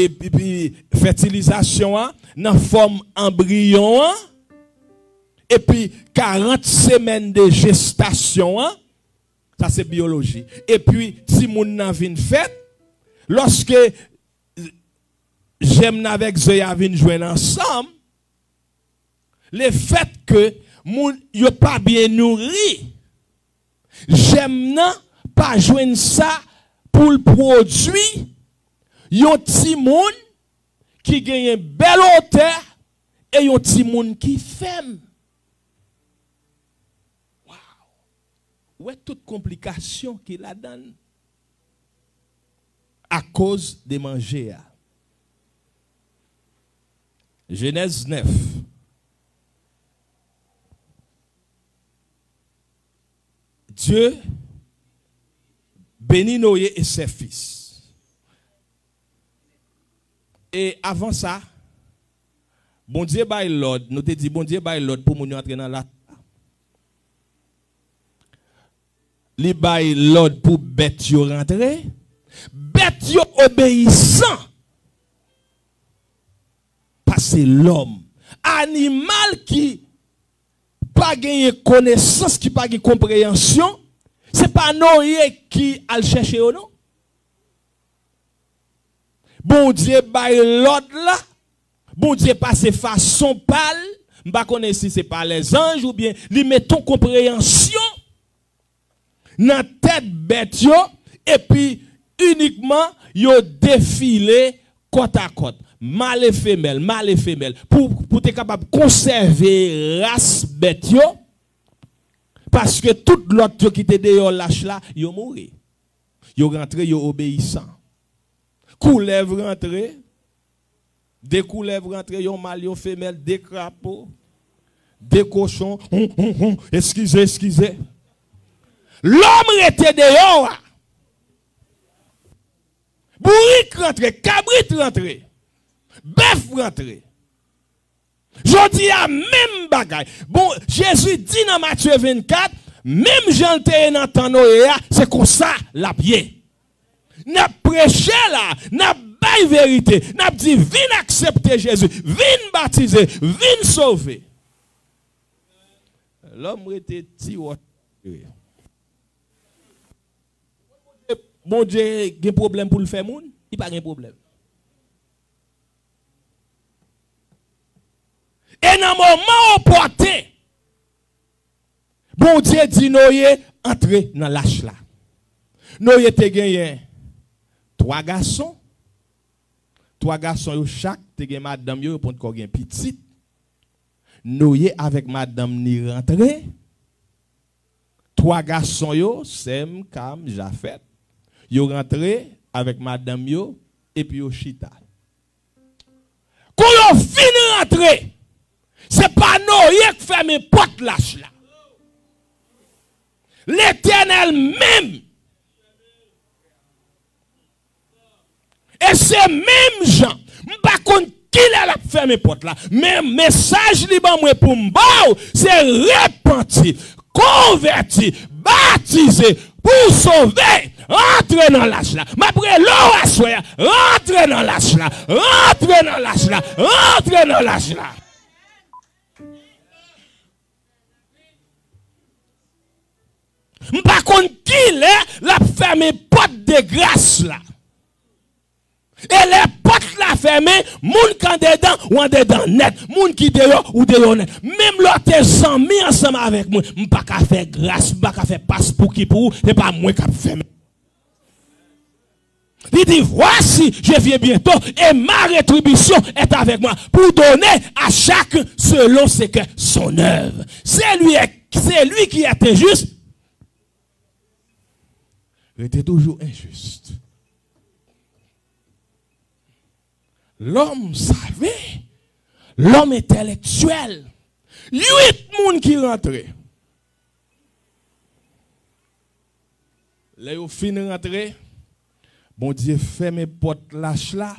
puis fertilisation dans forme embryon, et puis 40 semaines de gestation, ça c'est biologie. Et puis si moun nan vin fait, lorsque j'aime avec Zoya vin jouer ensemble, le fait que moun yo pas bien nourri, j'aime nan pas joindre ça pour le produit yon ti moun qui gagne belle hauteur et yon ti moun qui femme. Wow. Ouais toute complication qu'il a donne à cause de manger. Genèse 9. Dieu bénit Noé et ses fils. Et avant ça, bon Dieu bail l'ordre, nous te dit bon Dieu bail l'ordre pour nous entrer dans la. Li bail l'ordre pour bête yo rentrer, bête yo obéissant. Parce que l'homme, animal qui pas gagné connaissance, qui pas gagné compréhension, c'est pas Noé qui a cherché ou non. Bon Dieu bail l'ordre là. Bon Dieu passe façon pâle. M'pa connaît si c'est pas les anges ou bien li mettons compréhension dans tête bête yo et puis uniquement yo défilé côte à côte. Mâle et femelle pour être capable de conserver race bête yo. Parce que tout l'autre qui était dehors lâche là, yo mouri. Yo rentré, yo obéissant. Couleuvre rentré, des couleuvres rentré, yo mâle, yo femelle, des crapauds, des cochons, excusez. L'homme était dehors. Bourrique rentré, cabrit rentré, bœuf rentré. Je dis à même bagaille. Bon, Jésus dit dans Matthieu 24, même Jean te dans temps Noé, c'est comme ça la pied. N'a prêché là, n'a bail vérité, n'a dit viens accepter Jésus, viens baptiser, viens sauver. L'homme était ti. Bon Dieu, il y a un problème pour le faire moun, il pas de problème. Et dans le moment opportun, bon Dieu dit Noé, entrez dans l'âge là. Noé te gagné 3 garçons. 3 garçons, chaque te gagné madame yo pour qu'on gagne petit. Noé avec madame ni rentré. 3 garçons yo, Sem, Cam, Jafet. Yo rentré avec madame yo et puis yo chita. Quand yo fini rentrer, c'est pas Noé qui fait mes portes lâches là. L'Éternel même. Et c'est même Jean. M'pa kon qui l'a fait mes portes là. Mais message liban moi pour m'bao, c'est repenti, converti, baptisé pour sauver. Rentrez dans l'âge là. M'après l'eau à soi, rentrez dans l'âge là. Rentrez dans l'âge là. Rentrez dans l'âge là. M'pa kon qui l'a fermé porte de grâce là. Et les portes la fermé, moun kan dedans ou en dedans net, moun qui dehors ou dehors net. Même l'autre amis ensemble avec moi, m'pa ka faire grâce, m'pa ka faire passe pour qui pour, c'est pas moi qui fermé. Il dit voici, je viens bientôt et ma rétribution est avec moi pour donner à chacun selon ce que son œuvre. C'est lui qui est injuste. Il était toujours injuste. L'homme savait, l'homme intellectuel, 8 personnes qui rentraient. Là, ils finissent de rentrer, Bon Dieu ferme porte lâche là.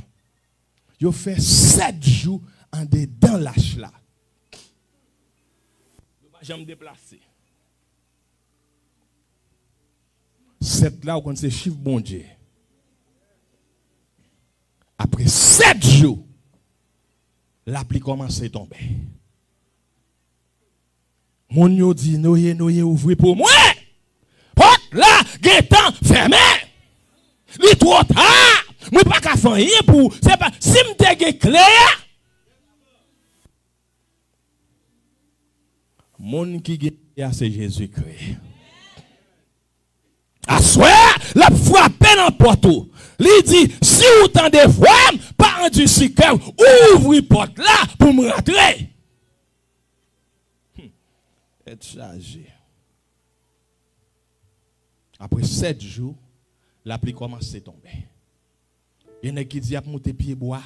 Yo fait 7 jours en dedans lâche là. Yo pas jamais déplacer. 7 là, on c'est chiffre bon Dieu. Après 7 jours, la pluie commence à tomber. Mon yo dit, noye, ouvri pour moi. Porte là, gétan, fermé. Li trop tard. Moi pas qu'à faire rien pour, c'est pas, si m'te clair. Mon qui gagne, c'est Jésus-Christ. À soir, la frappe dans porte. Il dit, si vous tendez voix, pas rendu si cœur, ouvre porte là pour me rentrer. Être chargé. Après 7 jours, la pluie commence à tomber. Il y en a qui disent, monter pied bois.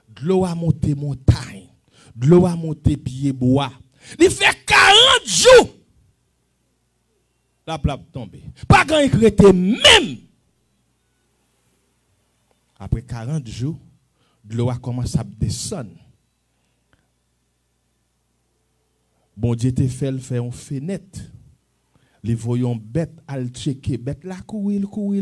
De l'eau a monté montagne. De l'eau a monté pied bois. Il fait 40 jours. La pluie tombe. Pas grand écrété même. Après 40 jours, de l'eau a commencé à descendre. Bon Dieu te fait une fenêtre. Les voyons bête à le checker. Bête là courir. Pour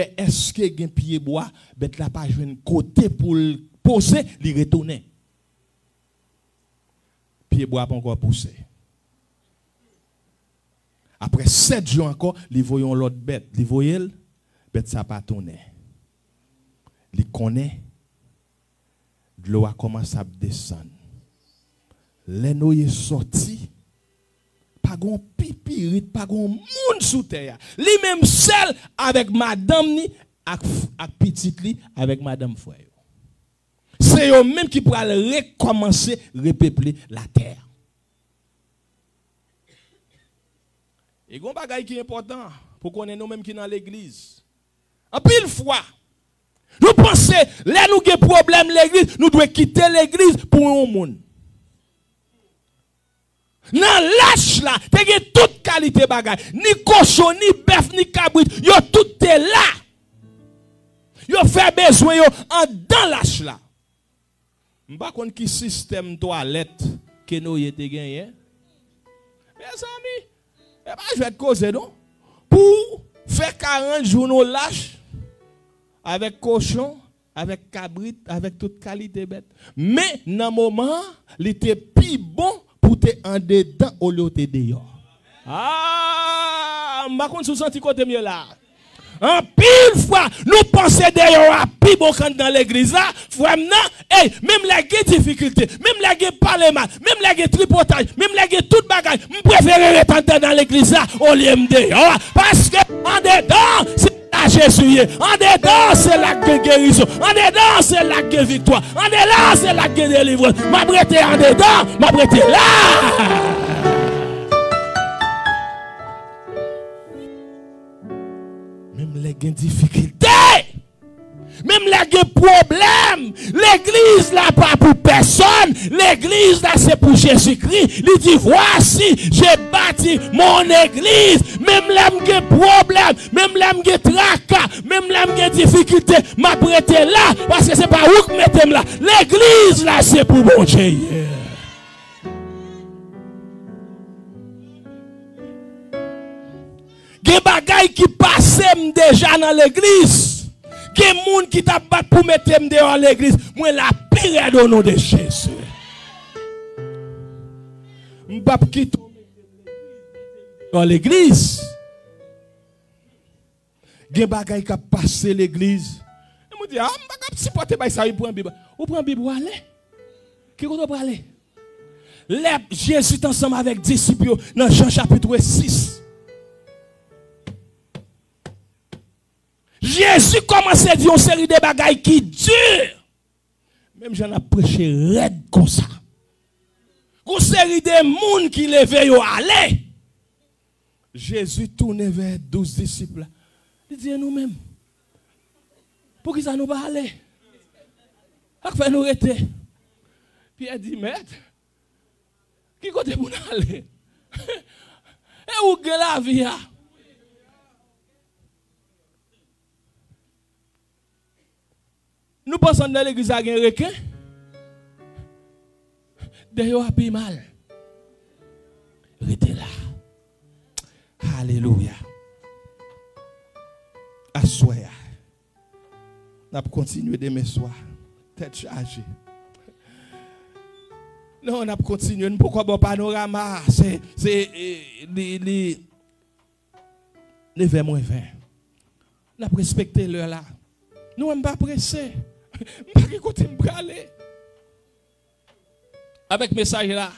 est-ce que gen pied bois, bête là pas jouer un côté pour pousser, li retourner. Pied bois pas encore pousser. Après 7 jours encore, les voyons l'autre bête. Les voyons, bête ça pas tourner. Les connaît, de l'eau a commencé à descendre. Les noix est sorti, pas gon pipirit, pas gon monde sous terre. Li même seul avec madame ni ak petite li avec madame frère. C'est eux même qui pourra recommencer repeupler la terre. Et gon bagay qui est important pour qu'on ait nous même qui dans l'église. En pile fois, nous pensons, là nous avons problème l'église, nous devons quitter l'église pour un monde. Dans l'âge là, tu as toute qualité bagay, ni cochon, ni bœuf, ni cabrit, yo tout est là. Yo fait besoin yo en dans l'âge là. M'pa konn qui système toilette que nous y te gagné. Mes amis, je vais te causer non pour faire 40 jours nous lâche avec cochon, avec cabrit, avec toute qualité bête. Mais dans le moment, il était plus bon pour te en dedans au lieu de dehors. Ah, je ne sais pas si côté mieux là. En pile fois, nous pensons d'ailleurs à plus bon quand dans l'église là, vraiment, hey, même la difficulté, même la parlement, même la tripotage, même la toute bagage, je préfère rester dans l'église là au lieu de dehors. Parce que en dedans, c'est la Jésus. En dedans, c'est l'acte de guérison. En dedans, c'est l'acte de victoire. En dedans, c'est l'acte de délivrance. Ma brete en dedans, ma brete là. Même les difficultés, même les problèmes, l'église là pas pour personne, l'église là c'est pour Jésus-Christ. Il dit voici, j'ai bâti mon église, même les problèmes, même les tracas, même les difficultés, m'a prêté là, parce que c'est pas où que mettez là. L'église là c'est pour mon Dieu. Des bagailles qui passent déjà dans l'église. Des gens qui t'a battu pour mettre dehors l'église. Moi la pire au nom de Jésus. M'pap qui tombe dans l'église. Des bagailles qui passent l'église. Et me dit ah m'pa supporter ba ça pour un Bible. Ou prend Bible pour aller. Qui qu'on doit aller? Jésus est ensemble avec disciples dans Jean chapitre 6. Jésus commence à dire une série de bagailles qui durent. Même j'en ai prêché raide comme ça. Une série de monde qui levaient yo aller. Jésus tourne vers 12 disciples. Il dit nous-mêmes. Pour qui ça nous va aller? À quoi nous arrêter? Puis il dit maître, qui côté pour nous aller? Et où est la vie? Nous pensons dans l'église à un requin. D'ailleurs, a payé mal. Restez là. Alléluia. Assoya. N'a pas continué demain soir. Tête chargée. Non, on a continué. Pourquoi bon panorama? C'est les 9h-20. On a respecté l'heure là. Nous ne sommes pas pressés. Pas écouter me braler. Avec message là.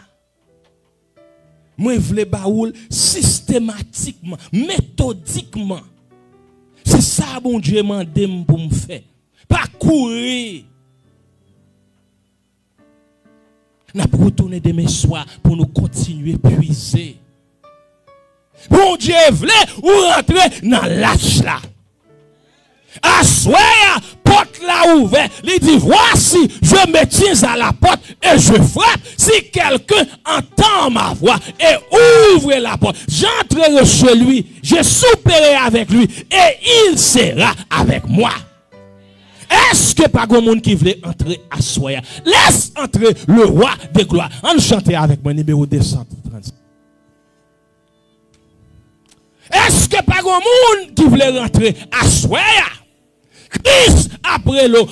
Moi je voulais baoul systématiquement, méthodiquement. C'est ça bon Dieu m'a demandé pour me faire. Pas courir. N'a pas retourner demain soir pour nous continuer à puiser. Bon Dieu voulait ou rentrer dans l'âge là. Assoya, porte là ouverte. Il dit voici, je me tiens à la porte et je frappe. Si quelqu'un entend ma voix et ouvre la porte, j'entrerai chez lui, je souperai avec lui et il sera avec moi. Est-ce que pas grand monde qui voulait entrer à Soya? Laisse entrer le roi de gloire. On chante avec moi numéro 230. Est-ce que pas grand monde qui voulait rentrer à Soya? Christ après l'eau.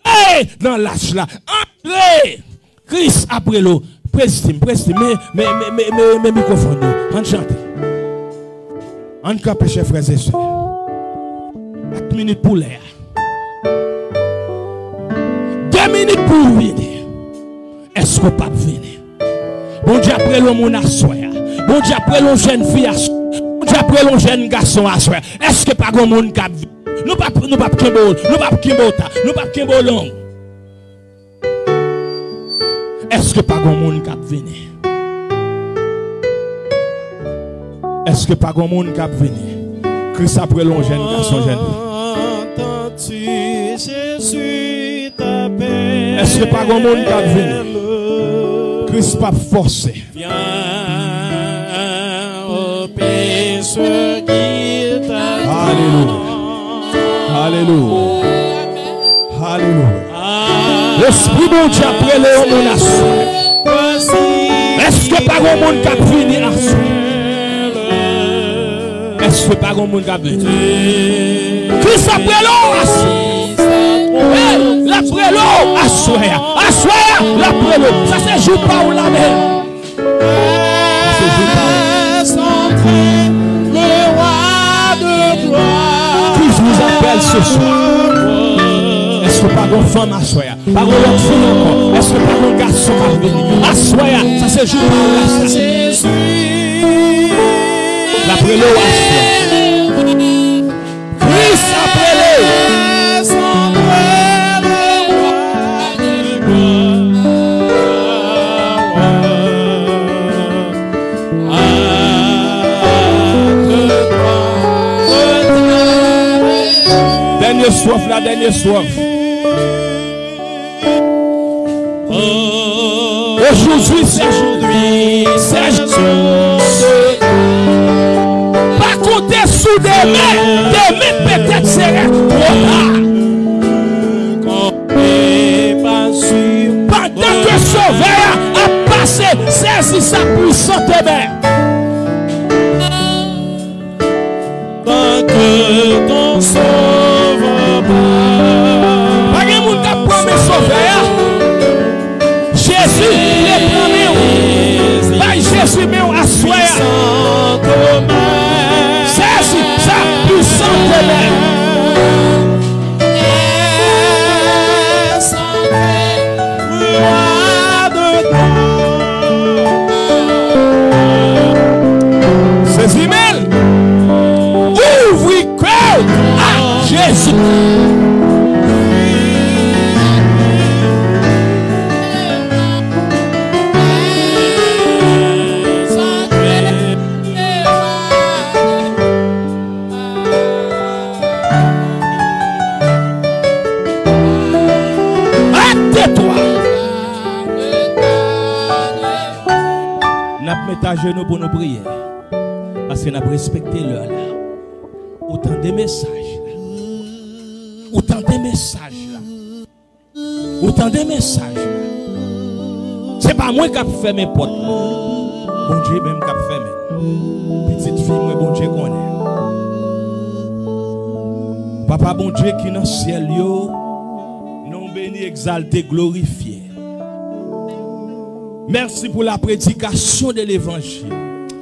Entrez dans l'âge là. Entrez. Christ après l'eau. Prestime. Mais microphone. On chante. On campe, chers frères et sœurs. 4 minutes pour l'air. 2 minutes pour venir. Est-ce qu'on peut venir? Bon Dieu après l'homme on a soya. Bon Dieu après l'homme jeune fille à soya. Bon Dieu après l'homme jeune garçon à soya. Est-ce que pas grand monde qui venir? Nous pas kimbol, nous pas kimbota, nous pas kimbolong. Est-ce que pas grand monde qui venir? Est-ce que pas grand monde qui venir? Christ après l'homme jeune garçon jeune. Jésus t'appelle. Est-ce que pas grand monde qui venir? Christ pas forcé. Viens au péché qui t'appelle. Alléluia. Alléluia. Alléluia. L'Esprit bon Dieu après l'homme on a soif. Est-ce que pas grand monde qui venir à soif? Est-ce que pas grand monde qui venir? Christ après l'homme à soif. L'après l'eau, assoya, l'après l'eau. Ça c'est jour pas ou la mer. C'est jour pas. Le roi de gloire. Qui vous appelle ce soir? Est-ce que pas une femme assoya? Pas une autre fille encore? Est-ce que pas un garçon qui vient? Assoya, ça c'est jour pas ou la mer. L'après l'eau, assoya. Christ après l'eau. Dernière soif, la dernière soif. Aujourd'hui, c'est jour. Pas compter sous des mains peut-être serait trop tard. Pendant que Sauveur a passé, saisit sa puissante main. Tant que ton Sauveur pas de monde qui a promis Sauveur. Jésus, il est promis. Pas Jésus, mais à soi. Saisis sa puissante main. Ouvre cœur à Jésus. Hâte-toi. N'a pas mis à genoux pour nous prier. Parce que nous avons respecté l'heure là. Autant de messages là. Autant de messages là. Autant de messages. C'est pas moi qui fait mes portes. Bon Dieu même qui fait mes. Petite fille, moi bon Dieu connaît. Papa bon Dieu qui dans le ciel, non béni, exalté, glorifié. Merci pour la prédication de l'évangile.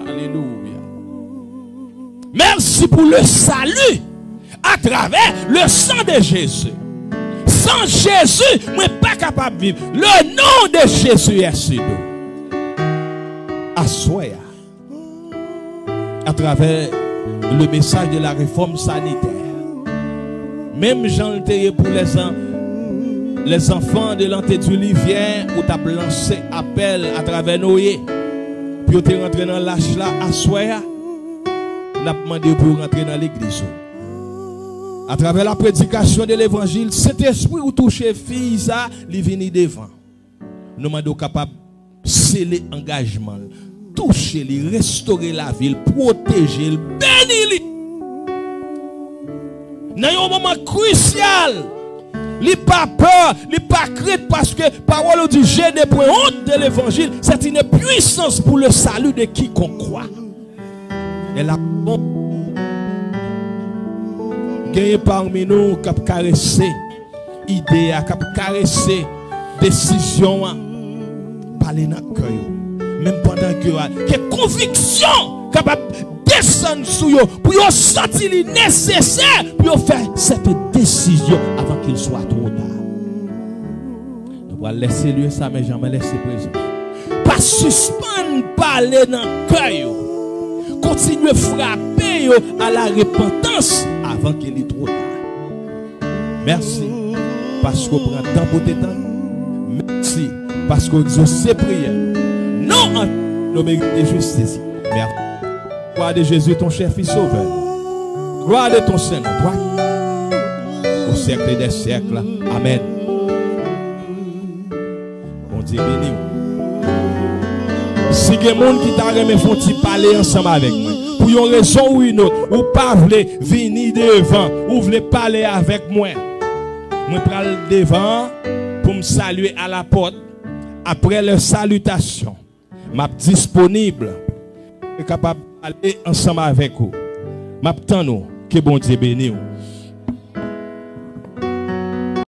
Alléluia. Merci pour le salut à travers le sang de Jésus. Sans Jésus, je ne suis pas capable de vivre. Le nom de Jésus est sur nous. Assoya. À travers le message de la réforme sanitaire. Même Jean le pour les enfants de l'Antédulivière, où tu as lancé appel à travers Noé. Puis tu es rentré dans l'âge là, Assoya. On a demandé pour rentrer dans l'église. À travers la prédication de l'évangile, cet esprit où touche fille, ça, il vient devant. Nous sommes capables de sceller l'engagement, toucher, restaurer la ville, protéger, bénir. Dans un moment crucial, il n'a pas peur, il n'a pas crainte parce que parole du G des points honte de l'évangile, c'est une puissance pour le salut de quiconque croit. Et la gagné parmi nous qui a caressé idée, qui a caressé décision, parler dans le cœur. Même pendant que conviction capable descendre sur eux pour sentir nécessaire pour faire cette décision avant qu'il soit trop tard. Nous allons laisser lui ça, mais jamais laisser présent. Pas suspendre parler dans le cœur. Continuez à frapper à la repentance avant qu'il soit trop tard. Merci parce qu'on prend temps pour tes temps. Merci parce qu'on exauce ses prières. Non en nos mérites de justice. Merci. Gloire de Jésus, ton chef et sauveur. Gloire de ton Seigneur, toi. Au siècle des siècles. Amen. Bon Dieu béni. Si il y a des gens qui t'a parler ensemble avec moi, pour une raison ou une autre, ou pas voulez venir devant, ou voulez parler avec moi, je prends devant pour me saluer à la porte. Après leur salutation, je suis disponible, je suis capable d'aller ensemble avec vous. Je suis que bon Dieu béni.